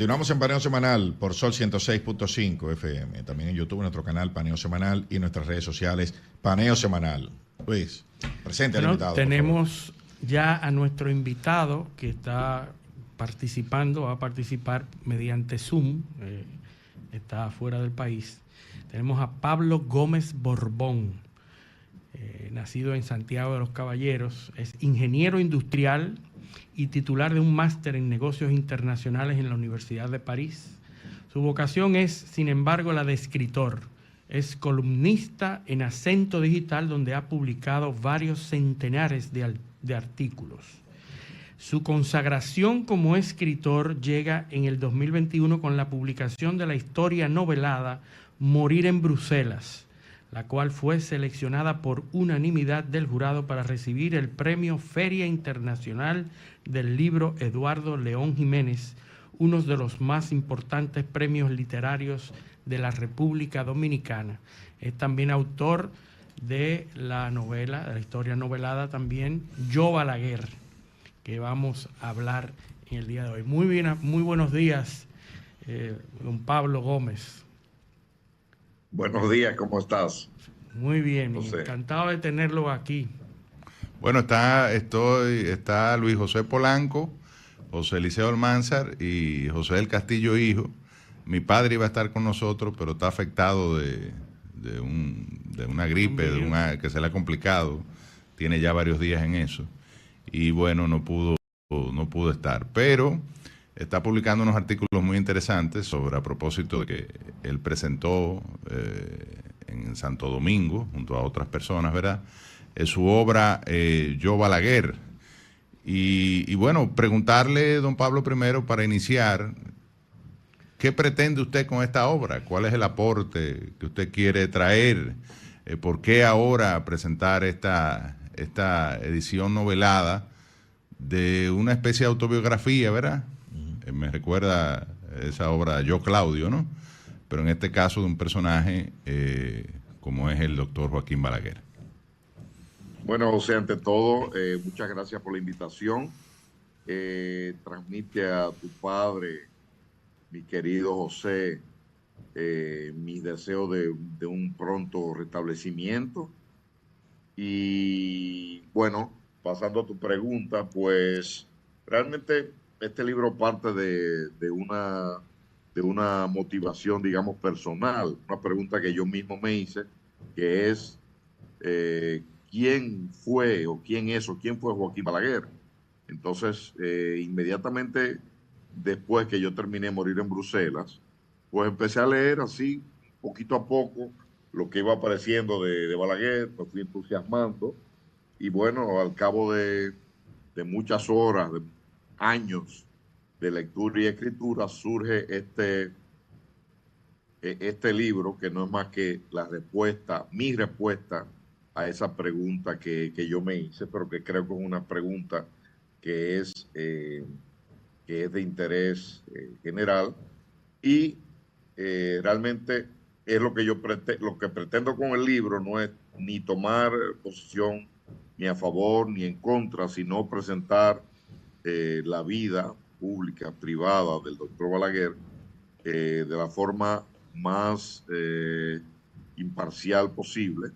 Continuamos en Paneo Semanal por Sol 106.5 FM. También en YouTube, nuestro canal Paneo Semanal y nuestras redes sociales Paneo Semanal. Luis, presente al invitado. Tenemos ya a nuestro invitado que está participando, va a participar mediante Zoom, está fuera del país. Tenemos a Pablo Gómez Borbón, nacido en Santiago de los Caballeros, es ingeniero industrial y titular de un máster en negocios internacionales en la Universidad de París. Su vocación es, sin embargo, la de escritor. Es columnista en Acento Digital, donde ha publicado varios centenares de artículos. Su consagración como escritor llega en el 2021 con la publicación de la historia novelada Morir en Bruselas, la cual fue seleccionada por unanimidad del jurado para recibir el premio Feria Internacional del Libro Eduardo León Jiménez, uno de los más importantes premios literarios de la República Dominicana. Es también autor de la novela, de la historia novelada también, Yo Balaguer, que vamos a hablar en el día de hoy. Muy buenos días, don Pablo Gómez. Buenos días, ¿cómo estás? Muy bien, José. Encantado de tenerlo aquí. Bueno, está Luis José Polanco, José Eliseo Almanzar y José del Castillo hijo. Mi padre iba a estar con nosotros, pero está afectado de una gripe, que se le ha complicado. Tiene ya varios días en eso. Y bueno, no pudo estar. Pero está publicando unos artículos muy interesantes a propósito de que él presentó en Santo Domingo, junto a otras personas, ¿verdad? Su obra Yo Balaguer. Y bueno, preguntarle, don Pablo, primero para iniciar, ¿qué pretende usted con esta obra? ¿Cuál es el aporte que usted quiere traer? ¿Por qué ahora presentar esta edición novelada de una especie de autobiografía, ¿verdad? Me recuerda esa obra Yo Claudio, ¿no? Pero en este caso de un personaje como es el doctor Joaquín Balaguer. Bueno, José, ante todo, muchas gracias por la invitación. Transmite a tu padre, mi querido José, mis deseos de un pronto restablecimiento. Y bueno, pasando a tu pregunta, pues realmente este libro parte de una motivación, digamos, personal, una pregunta que yo mismo me hice, que es ¿quién fue o quién es o quién fue Joaquín Balaguer? Entonces, inmediatamente después que yo terminé Morir en Bruselas, pues empecé a leer así, poquito a poco, lo que iba apareciendo de Balaguer, me fui entusiasmando, y bueno, al cabo de muchas horas, de años de lectura y escritura, surge este libro, que no es más que mi respuesta a esa pregunta que yo me hice, pero que creo que es una pregunta que es de interés general, y realmente es lo que lo que pretendo con el libro no es ni tomar posición ni a favor ni en contra, sino presentar la vida pública, privada del doctor Balaguer de la forma más imparcial posible,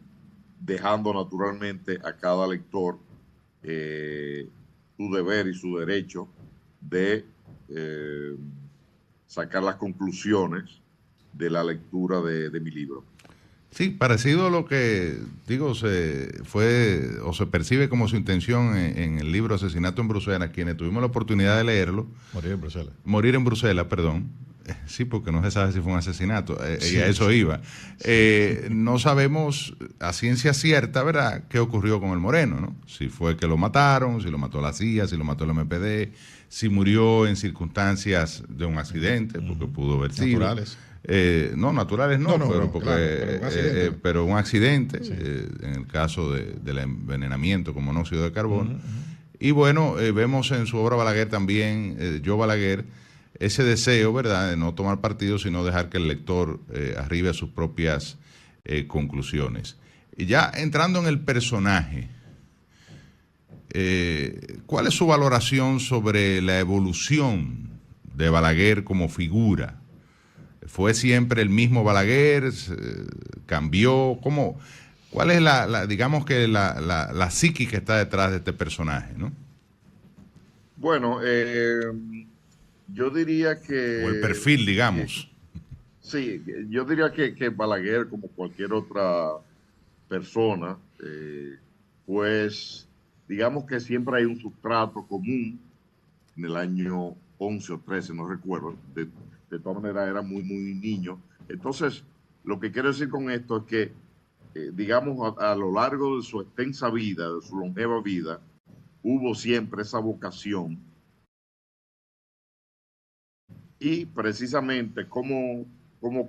dejando naturalmente a cada lector su deber y su derecho de sacar las conclusiones de la lectura de mi libro. Sí, parecido a lo que, digo, se percibe como su intención en el libro Asesinato en Bruselas, quienes tuvimos la oportunidad de leerlo. Morir en Bruselas, perdón. Sí, porque no se sabe si fue un asesinato, y a eso iba. No sabemos a ciencia cierta, ¿verdad?, qué ocurrió con el Moreno, ¿no? Si fue que lo mataron, si lo mató la CIA, si lo mató el MPD, si murió en circunstancias de un accidente, porque pudo haber sido. Naturales. No, naturales no, pero un accidente, Sí. En el caso del envenenamiento con monóxido de carbono. Y bueno, vemos en su obra Balaguer también, Yo Balaguer, ese deseo, ¿verdad?, de no tomar partido, sino dejar que el lector arribe a sus propias conclusiones. Y ya entrando en el personaje, ¿cuál es su valoración sobre la evolución de Balaguer como figura? ¿Fue siempre el mismo Balaguer? ¿Cambió? ¿Cómo? ¿Cuál es digamos que la psique que está detrás de este personaje, ¿no? Bueno, yo diría O el perfil, que digamos. sí, yo diría que Balaguer, como cualquier otra persona, pues digamos que siempre hay un sustrato común en el año 11 o 13, no recuerdo, de todas maneras era muy, muy niño. Entonces, lo que quiero decir con esto es que, digamos, a lo largo de su extensa vida, de su longeva vida, hubo siempre esa vocación y precisamente cómo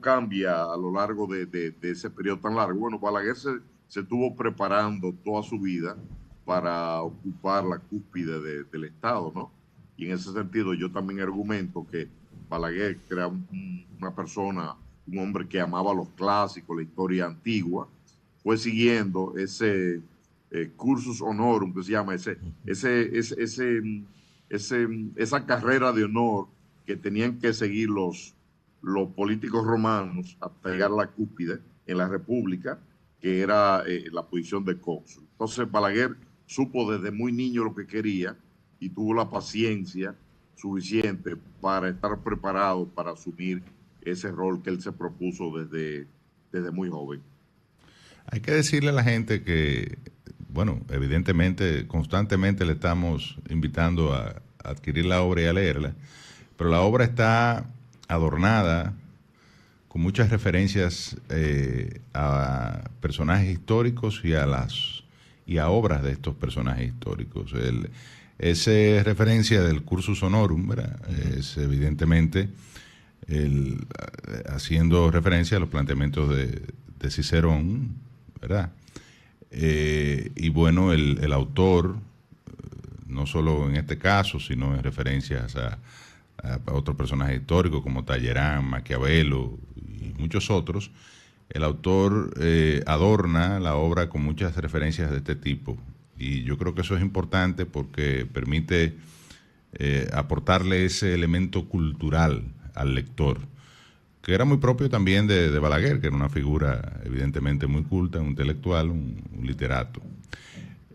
cambia a lo largo de ese periodo tan largo. Bueno, Balaguer se estuvo preparando toda su vida para ocupar la cúspide del Estado, ¿no? Y en ese sentido yo también argumento que Balaguer, que era una persona, un hombre que amaba los clásicos, la historia antigua, fue siguiendo ese cursus honorum, que se llama, esa carrera de honor que tenían que seguir los políticos romanos hasta llegar a la cúspide en la República, que era la posición de cónsul. Entonces Balaguer supo desde muy niño lo que quería y tuvo la paciencia suficiente para estar preparado para asumir ese rol que él se propuso desde muy joven. Hay que decirle a la gente que, bueno, evidentemente, constantemente le estamos invitando a adquirir la obra y a leerla, pero la obra está adornada con muchas referencias a personajes históricos y a obras de estos personajes históricos. Esa referencia del cursus honorum, ¿verdad? Es evidentemente haciendo referencia a los planteamientos de Cicerón, ¿verdad? Y bueno, el autor, no solo en este caso, sino en referencias a otros personajes históricos como Talleyrand, Maquiavelo y muchos otros, el autor adorna la obra con muchas referencias de este tipo. Y yo creo que eso es importante porque permite aportarle ese elemento cultural al lector, que era muy propio también de Balaguer, que era una figura evidentemente muy culta, un intelectual, un literato.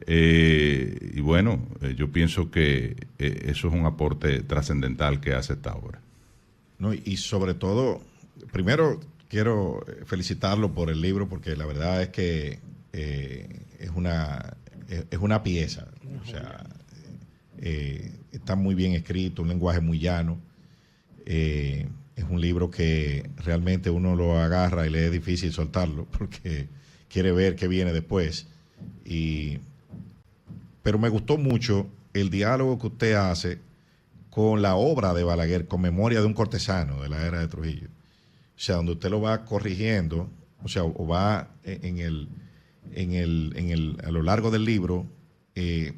Y bueno, yo pienso que eso es un aporte trascendental que hace esta obra. No, y sobre todo, primero quiero felicitarlo por el libro, porque la verdad es que es una pieza. O sea, está muy bien escrito, un lenguaje muy llano. Es un libro que realmente uno lo agarra y le es difícil soltarlo porque quiere ver qué viene después. Pero me gustó mucho el diálogo que usted hace con la obra de Balaguer, con Memoria de un cortesano de la era de Trujillo. O sea, donde usted lo va corrigiendo, o sea, o va a lo largo del libro,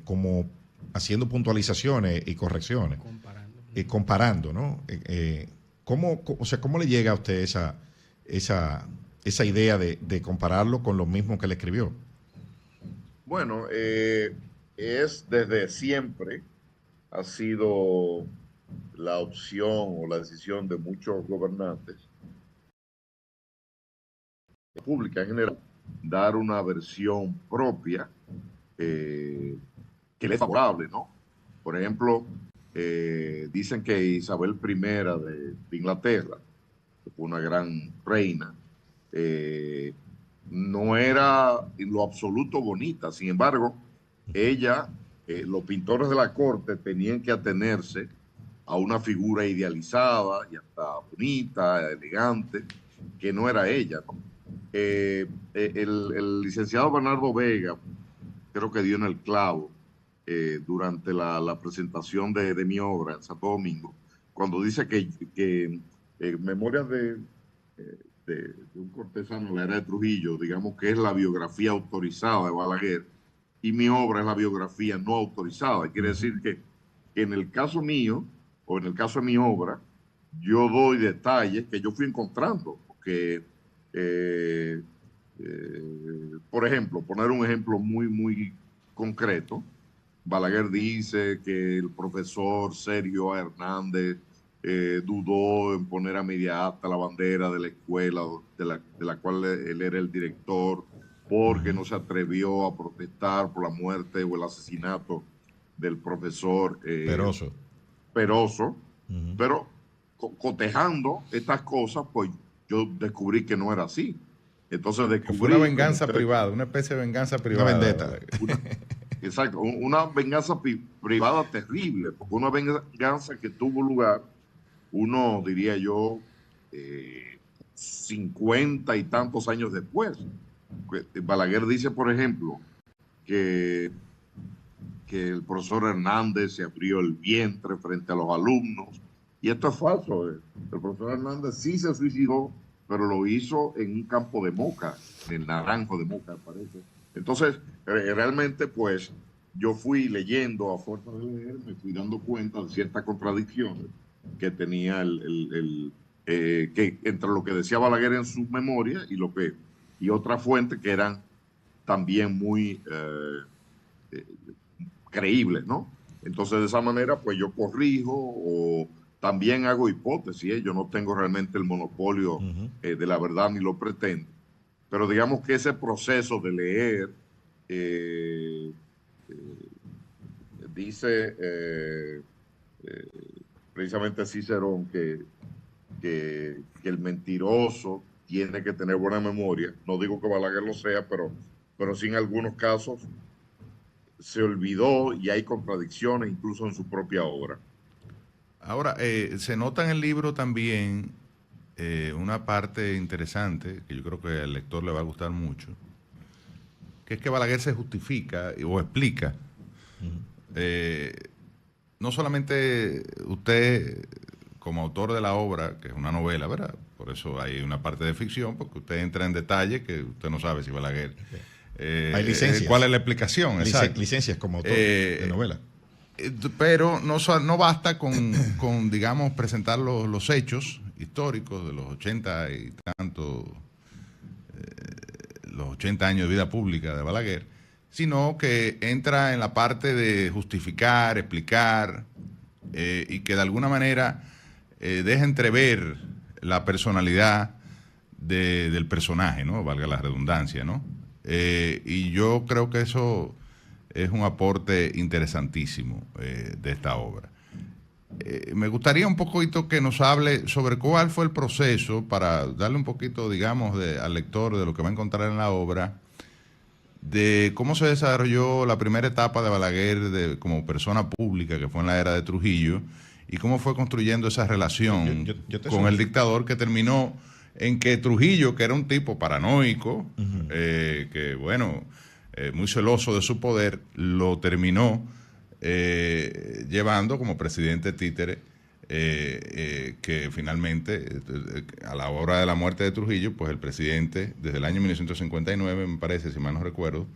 como haciendo puntualizaciones y correcciones. Comparando, ¿no? ¿Cómo le llega a usted esa idea de compararlo con lo mismo que le escribió? Bueno, es desde siempre, ha sido la opción o la decisión de muchos gobernantes, pública en general, dar una versión propia que le es favorable, ¿no? Por ejemplo, dicen que Isabel I de Inglaterra, que fue una gran reina, no era en lo absoluto bonita. Sin embargo, ella, los pintores de la corte tenían que atenerse a una figura idealizada y hasta bonita, elegante, que no era ella, ¿no? El licenciado Bernardo Vega creo que dio en el clavo durante la presentación de mi obra en Santo Domingo, cuando dice que Memorias de un cortesano en la era de Trujillo, digamos que es la biografía autorizada de Balaguer, y mi obra es la biografía no autorizada. Quiere decir que en el caso mío, o en el caso de mi obra, yo doy detalles que yo fui encontrando, porque, por ejemplo, poner un ejemplo muy, muy concreto, Balaguer dice que el profesor Sergio Hernández dudó en poner a media asta la bandera de la escuela de la cual él era el director, porque no se atrevió a protestar por la muerte o el asesinato del profesor Peroso. Pero cotejando estas cosas, pues yo descubrí que no era así. Entonces descubrí... Fue una venganza privada, una especie de venganza privada. Una vendetta. Exacto, una venganza privada terrible, porque una venganza que tuvo lugar, uno, diría yo, 50 y tantos años después. Balaguer dice, por ejemplo, que el profesor Hernández se abrió el vientre frente a los alumnos, y esto es falso. El profesor Hernández sí se suicidó, pero lo hizo en un campo de Moca, en el Naranjo de Moca, parece. Entonces, realmente, pues, yo fui leyendo, a fuerza de leer, me fui dando cuenta de ciertas contradicciones que tenía que entre lo que decía Balaguer en su memoria y otras fuentes que eran también muy creíbles, ¿no? Entonces, de esa manera, pues yo corrijo o también hago hipótesis. Yo no tengo realmente el monopolio de la verdad ni lo pretendo. Pero digamos que ese proceso de leer, dice precisamente Cicerón que el mentiroso tiene que tener buena memoria. No digo que Balaguer lo sea, pero sí en algunos casos se olvidó y hay contradicciones incluso en su propia obra. Ahora, se nota en el libro también una parte interesante que yo creo que al lector le va a gustar mucho, que es que Balaguer se justifica o explica. No solamente usted, como autor de la obra, que es una novela, ¿verdad? Por eso hay una parte de ficción, porque usted entra en detalle que usted no sabe si Balaguer... hay licencias. ¿Cuál es la explicación? Licencias como autor de novela. Pero no basta con digamos, presentar los hechos históricos de los 80 y tanto, los 80 años de vida pública de Balaguer, sino que entra en la parte de justificar, explicar, y que de alguna manera deja entrever la personalidad del personaje, ¿no? Valga la redundancia, ¿no? Y yo creo que eso es un aporte interesantísimo de esta obra. Me gustaría un poquito que nos hable sobre cuál fue el proceso para darle un poquito, digamos, al lector de lo que va a encontrar en la obra, de cómo se desarrolló la primera etapa de Balaguer como persona pública, que fue en la era de Trujillo, y cómo fue construyendo esa relación con el dictador, que terminó en que Trujillo, que era un tipo paranoico, que bueno, muy celoso de su poder, lo terminó llevando como presidente títere, que finalmente, a la hora de la muerte de Trujillo, pues el presidente, desde el año 1959, me parece, si mal no recuerdo,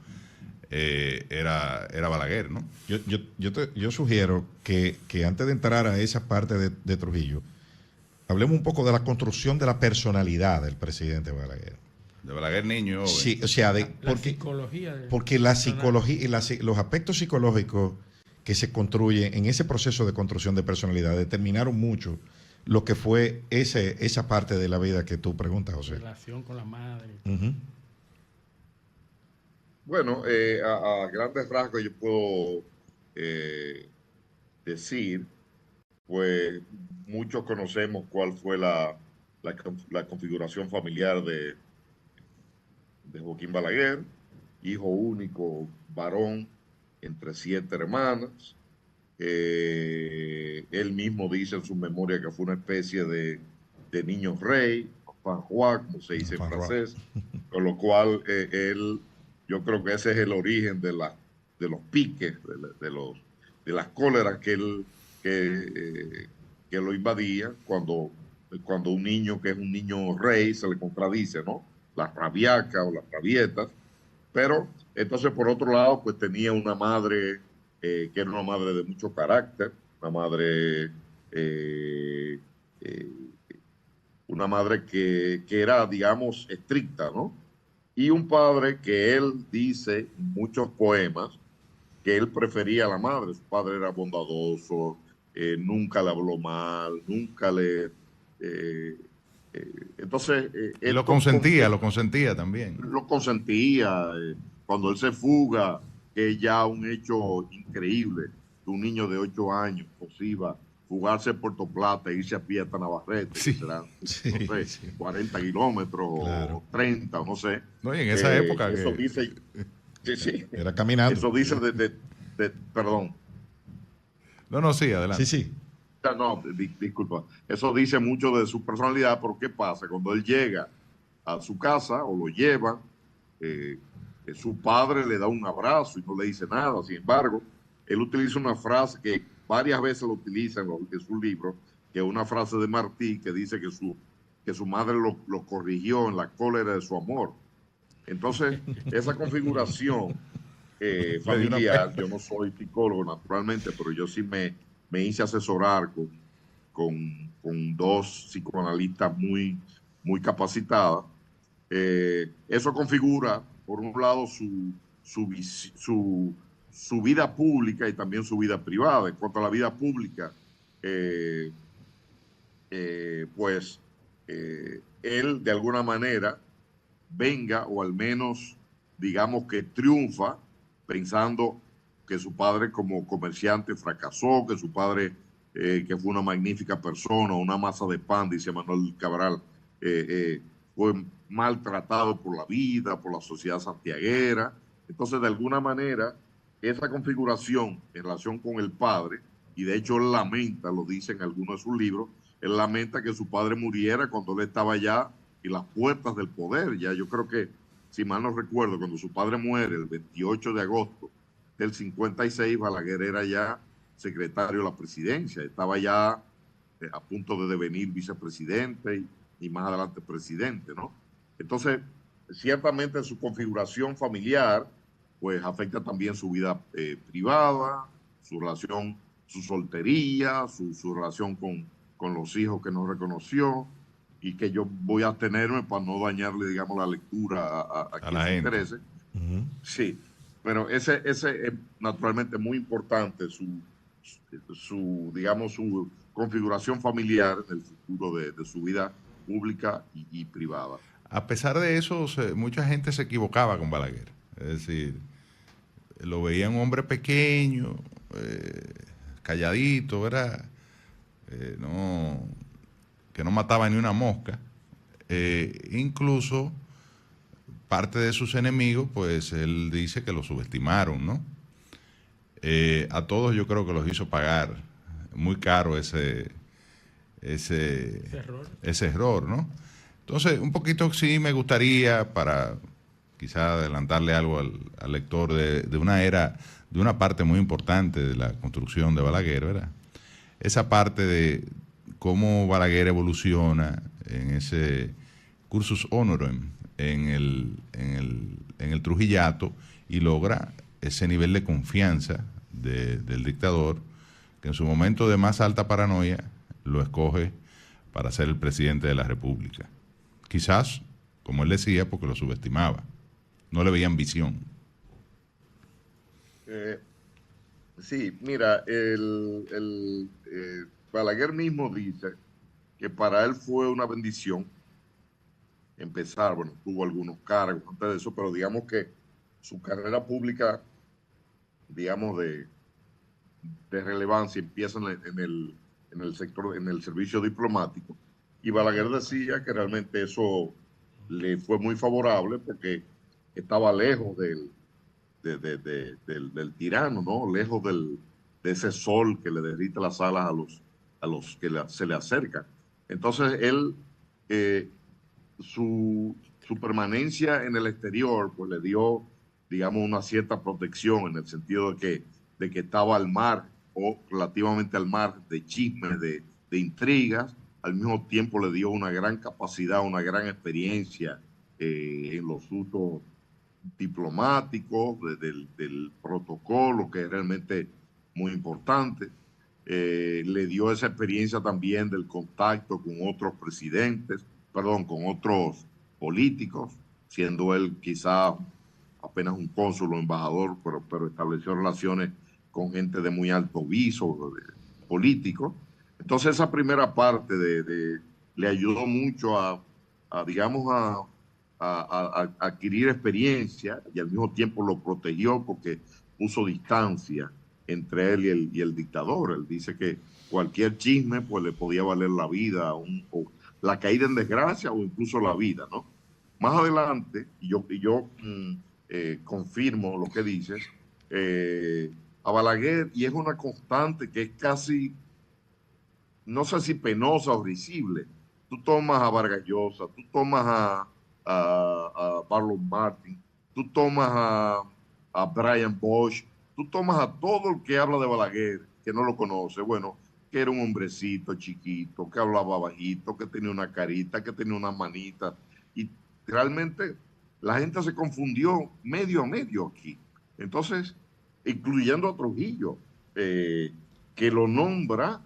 era Balaguer, ¿no? Yo sugiero que antes de entrar a esa parte de Trujillo, hablemos un poco de la construcción de la personalidad del presidente Balaguer. De Balaguer niño. Sí, o sea, porque la psicología y los aspectos psicológicos que se construyen en ese proceso de construcción de personalidad determinaron mucho lo que fue esa parte de la vida que tú preguntas, José. Relación con la madre. Bueno, a grandes rasgos yo puedo decir, pues muchos conocemos cuál fue la configuración familiar de Joaquín Balaguer, hijo único, varón, entre 7 hermanas. Él mismo dice en su memoria que fue una especie de niño rey, fanjuá, como se dice en francés, con lo cual yo creo que ese es el origen de los piques, de las cóleras que lo invadía cuando un niño que es un niño rey se le contradice, ¿no? Las rabiacas o las rabietas. Pero entonces, por otro lado, pues tenía una madre que era una madre de mucho carácter, una madre que era, digamos, estricta, ¿no? Y un padre que él dice en muchos poemas que él prefería a la madre. Su padre era bondadoso, nunca le habló mal, nunca le... entonces... Y lo consentía también. Lo consentía. Cuando él se fuga, que es ya un hecho increíble, de un niño de 8 años posible fugarse de Puerto Plata e irse a pie hasta Navarrete, Sí, que serán, sí, no sé, sí. 40 kilómetros Claro. o 30, o no sé. No, y en esa época Eso que... dice, sí, sí, Era caminando. eso dice perdón, No, sí, adelante. sí. No, disculpa, eso dice mucho de su personalidad, pero ¿qué pasa? Cuando él llega a su casa o lo llevan, eh, su padre le da un abrazo y no le dice nada. Sin embargo, él utiliza una frase que varias veces lo utiliza en su libro, que es una frase de Martí que dice que su madre lo corrigió en la cólera de su amor. Entonces, esa configuración Le dio una familiar, pela. yo no soy psicólogo naturalmente, pero yo sí me hice asesorar con 2 psicoanalistas muy capacitadas. Eso configura, por un lado, su vida pública y también su vida privada. En cuanto a la vida pública, eh, pues él de alguna manera venga o al menos digamos que triunfa pensando que su padre como comerciante fracasó, que su padre que fue una magnífica persona, una masa de pan, dice Manuel Cabral, fue maltratado por la vida, por la sociedad santiaguera. Entonces, de alguna manera, esa configuración en relación con el padre, y de hecho él lamenta, lo dice en algunos de sus libros, él lamenta que su padre muriera cuando él estaba ya en las puertas del poder. Ya yo creo que, si mal no recuerdo, cuando su padre muere el 28 de agosto del 56, Balaguer era ya secretario de la presidencia, estaba ya a punto de devenir vicepresidente y más adelante presidente, ¿no? Entonces, ciertamente su configuración familiar, pues afecta también su vida privada, su relación, su soltería, su relación con los hijos que no reconoció, y que yo voy a abstenerme para no dañarle, digamos, la lectura a quien la se gente. interese. Sí, pero ese es naturalmente muy importante, digamos, su configuración familiar en el futuro de su vida pública y privada. A pesar de eso, mucha gente se equivocaba con Balaguer. Es decir, lo veía un hombre pequeño, calladito, ¿verdad? Que no mataba ni una mosca. Incluso parte de sus enemigos, pues él dice que lo subestimaron, ¿no? A todos yo creo que los hizo pagar muy caro ese error, ¿no? Entonces, un poquito sí me gustaría, para quizá adelantarle algo al lector, de una era, de una parte muy importante de la construcción de Balaguer, ¿verdad? Esa parte de cómo Balaguer evoluciona en ese cursus honorem en el Trujillato y logra ese nivel de confianza del dictador, que en su momento de más alta paranoia lo escoge para ser el presidente de la República. Quizás, como él decía, porque lo subestimaba, no le veían visión. Sí, mira, Balaguer mismo dice que para él fue una bendición empezar, bueno, tuvo algunos cargos antes de eso, pero digamos que su carrera pública, digamos, de relevancia empieza en el sector, en el servicio diplomático, y Balaguer decía que realmente eso le fue muy favorable porque estaba lejos del tirano, ¿no? Lejos de ese sol que le derrite las alas a los que se le acercan. Entonces él, su permanencia en el exterior, pues le dio, digamos, una cierta protección en el sentido de que estaba al mar o relativamente al mar de chismes, de intrigas. Al mismo tiempo le dio una gran capacidad, una gran experiencia en los usos diplomáticos, del protocolo, que es realmente muy importante. Le dio esa experiencia también del contacto con otros presidentes, perdón, con otros políticos, siendo él quizá apenas un cónsul o embajador, pero estableció relaciones con gente de muy alto viso, políticos. Entonces esa primera parte le ayudó mucho digamos, a adquirir experiencia y al mismo tiempo lo protegió porque puso distancia entre él y el dictador. Él dice que cualquier chisme pues le podía valer la vida, o la caída en desgracia o incluso la vida, ¿no? Más adelante, yo confirmo lo que dices, a Balaguer, y es una constante que es casi, no sé si penosa o risible. Tú tomas a Vargas Llosa, tú tomas a Barlow Martin, tú tomas a Brian Bosch, tú tomas a todo el que habla de Balaguer, que no lo conoce, bueno, que era un hombrecito chiquito, que hablaba bajito, que tenía una carita, que tenía una manita, y realmente la gente se confundió medio a medio aquí. Entonces, incluyendo a Trujillo, que lo nombra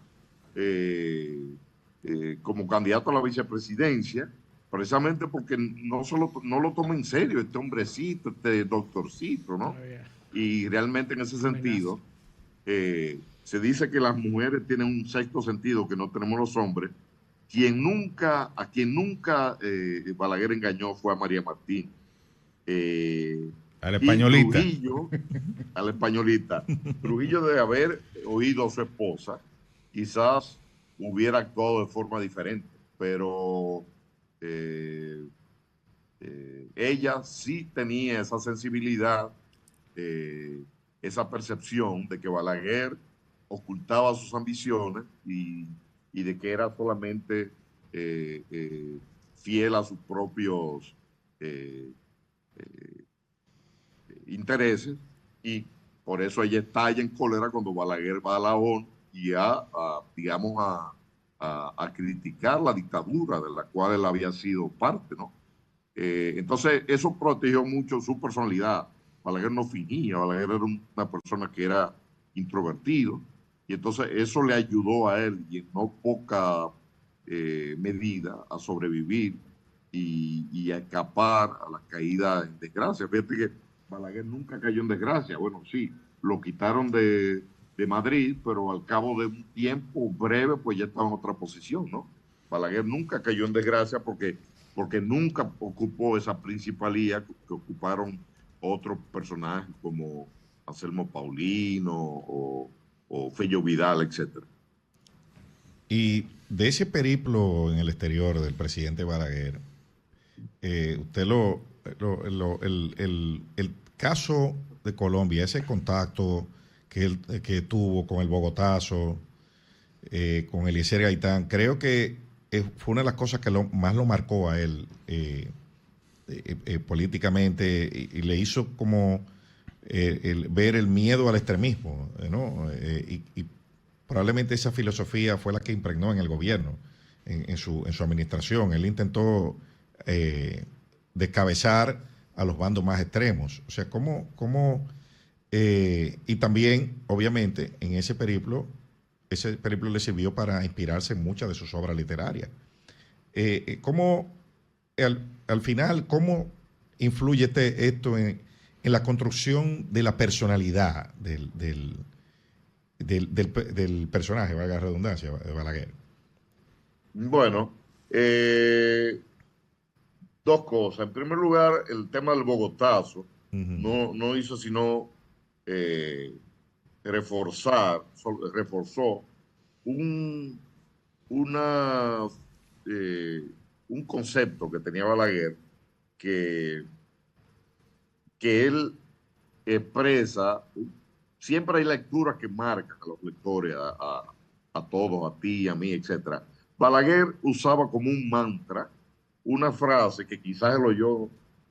como candidato a la vicepresidencia, precisamente porque no lo toma en serio este hombrecito, este doctorcito, ¿no? Y realmente en ese sentido, se dice que las mujeres tienen un sexto sentido que no tenemos los hombres. A quien nunca Balaguer engañó fue a María Martín. A la Y españolita. Trujillo, a la españolita, Trujillo de haber oído a su esposa, quizás hubiera actuado de forma diferente, pero ella sí tenía esa sensibilidad, esa percepción de que Balaguer ocultaba sus ambiciones y de que era solamente fiel a sus propios eh, intereses, y por eso ella estalla en cólera cuando Balaguer va a la ONU y digamos, a criticar la dictadura de la cual él había sido parte, ¿no? Entonces, eso protegió mucho su personalidad. Balaguer no fingía, Balaguer era una persona que era introvertido, y entonces eso le ayudó a él, y en no poca medida, a sobrevivir y a escapar a la caída en desgracia. Fíjate que Balaguer nunca cayó en desgracia. Bueno, sí, lo quitaron de Madrid, pero al cabo de un tiempo breve, pues ya estaba en otra posición, ¿no? Balaguer nunca cayó en desgracia porque nunca ocupó esa principalía que ocuparon otros personajes como Anselmo Paulino o Fello Vidal, etcétera. Y de ese periplo en el exterior del presidente Balaguer, usted el caso de Colombia, ese contacto que tuvo con el Bogotazo, con Eliezer Gaitán, creo que fue una de las cosas que más lo marcó a él políticamente, y le hizo como ver el miedo al extremismo, ¿no? Y probablemente esa filosofía fue la que impregnó en el gobierno, en su administración. Él intentó descabezar a los bandos más extremos. O sea, y también, obviamente, en ese periplo le sirvió para inspirarse en muchas de sus obras literarias. Al final, ¿cómo influye esto en la construcción de la personalidad del personaje, valga la redundancia, de Balaguer? Bueno, dos cosas. En primer lugar, el tema del Bogotazo no hizo sino reforzó un, una, un concepto que tenía Balaguer, que él expresa. Siempre hay lecturas que marcan a los lectores, a todos, a ti, a mí, etc. Balaguer usaba como un mantra una frase que quizás él oyó,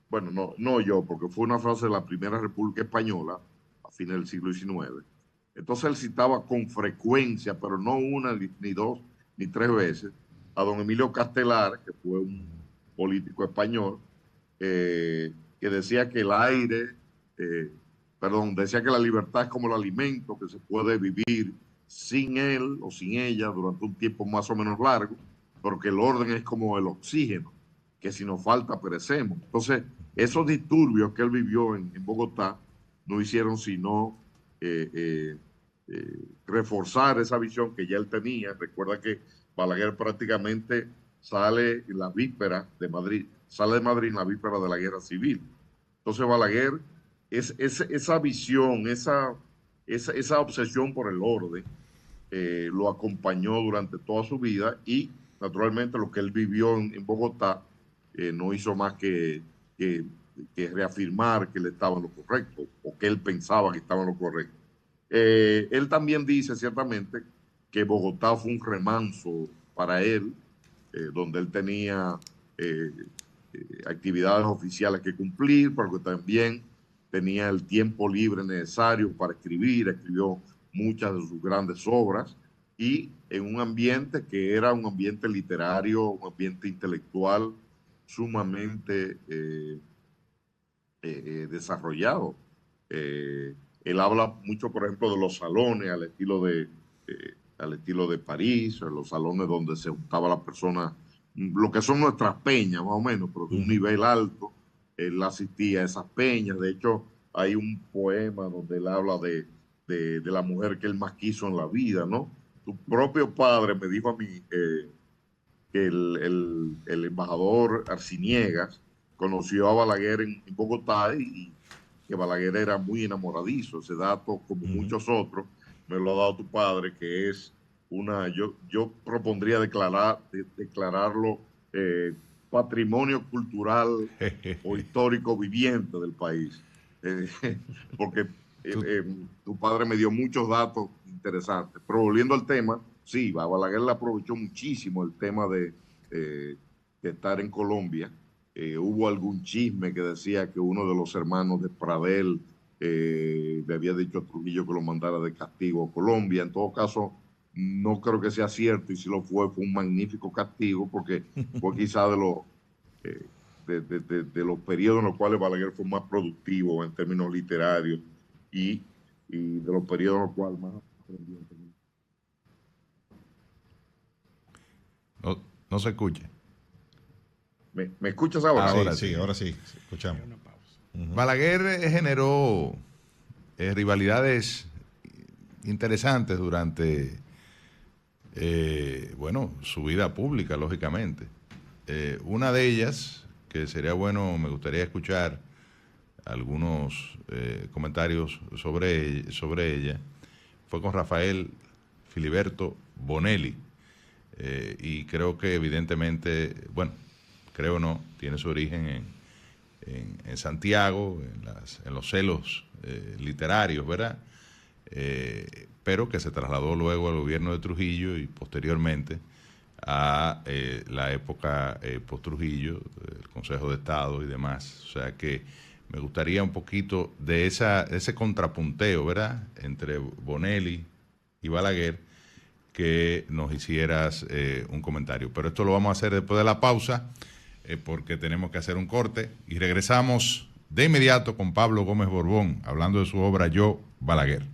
bueno, no yo, porque fue una frase de la Primera República Española a fines del siglo XIX. Entonces él citaba con frecuencia, pero no una, ni dos, ni tres veces, a don Emilio Castelar, que fue un político español, que decía que el aire, decía que la libertad es como el alimento, que se puede vivir sin él o sin ella durante un tiempo más o menos largo, pero que el orden es como el oxígeno, que si nos falta perecemos. Entonces, esos disturbios que él vivió en Bogotá no hicieron sino reforzar esa visión que ya él tenía. Recuerda que Balaguer prácticamente sale en la víspera de Madrid, sale de Madrid en la víspera de la guerra civil. Entonces Balaguer, esa visión, esa obsesión por el orden, lo acompañó durante toda su vida y naturalmente lo que él vivió en Bogotá no hizo más que reafirmar que él estaba en lo correcto o que él pensaba que estaba en lo correcto. Él también dice ciertamente que Bogotá fue un remanso para él, donde él tenía actividades oficiales que cumplir, pero que también tenía el tiempo libre necesario para escribir. Escribió muchas de sus grandes obras y en un ambiente que era un ambiente literario, un ambiente intelectual sumamente desarrollado. Él habla mucho, por ejemplo, de los salones al estilo de París, los salones donde se juntaba la persona, lo que son nuestras peñas más o menos, pero de un nivel alto. Él asistía a esas peñas. De hecho, hay un poema donde él habla de la mujer que él más quiso en la vida, ¿no? Tu propio padre me dijo a mí que el embajador Arciniegas conoció a Balaguer en Bogotá y que Balaguer era muy enamoradizo. Ese dato, como muchos otros, me lo ha dado tu padre, que es yo propondría declararlo patrimonio cultural o histórico viviente del país. Porque tu padre me dio muchos datos interesantes. Pero volviendo al tema, sí, Balaguer le aprovechó muchísimo el tema de estar en Colombia. Hubo algún chisme que decía que uno de los hermanos de Pradel le había dicho a Trujillo que lo mandara de castigo a Colombia. En todo caso, no creo que sea cierto, y si lo fue un magnífico castigo, porque fue quizá de los periodos en los cuales Balaguer fue más productivo en términos literarios y de los periodos en los cuales más aprendió. No se escucha. ¿Me escuchas ahora? Ahora sí, escuchamos. Balaguer generó rivalidades interesantes durante su vida pública, lógicamente. Una de ellas, que sería bueno, me gustaría escuchar algunos comentarios sobre ella, fue con Rafael Filiberto Bonelli. Y creo que evidentemente, creo no, tiene su origen en Santiago, en los celos literarios, ¿verdad? Pero que se trasladó luego al gobierno de Trujillo y posteriormente a la época post-Trujillo, el Consejo de Estado y demás. O sea que me gustaría un poquito de ese contrapunteo, ¿verdad?, entre Bonelli y Balaguer, que nos hicieras un comentario. Pero esto lo vamos a hacer después de la pausa, porque tenemos que hacer un corte y regresamos de inmediato con Pablo Gómez Borbón, hablando de su obra Yo, Balaguer.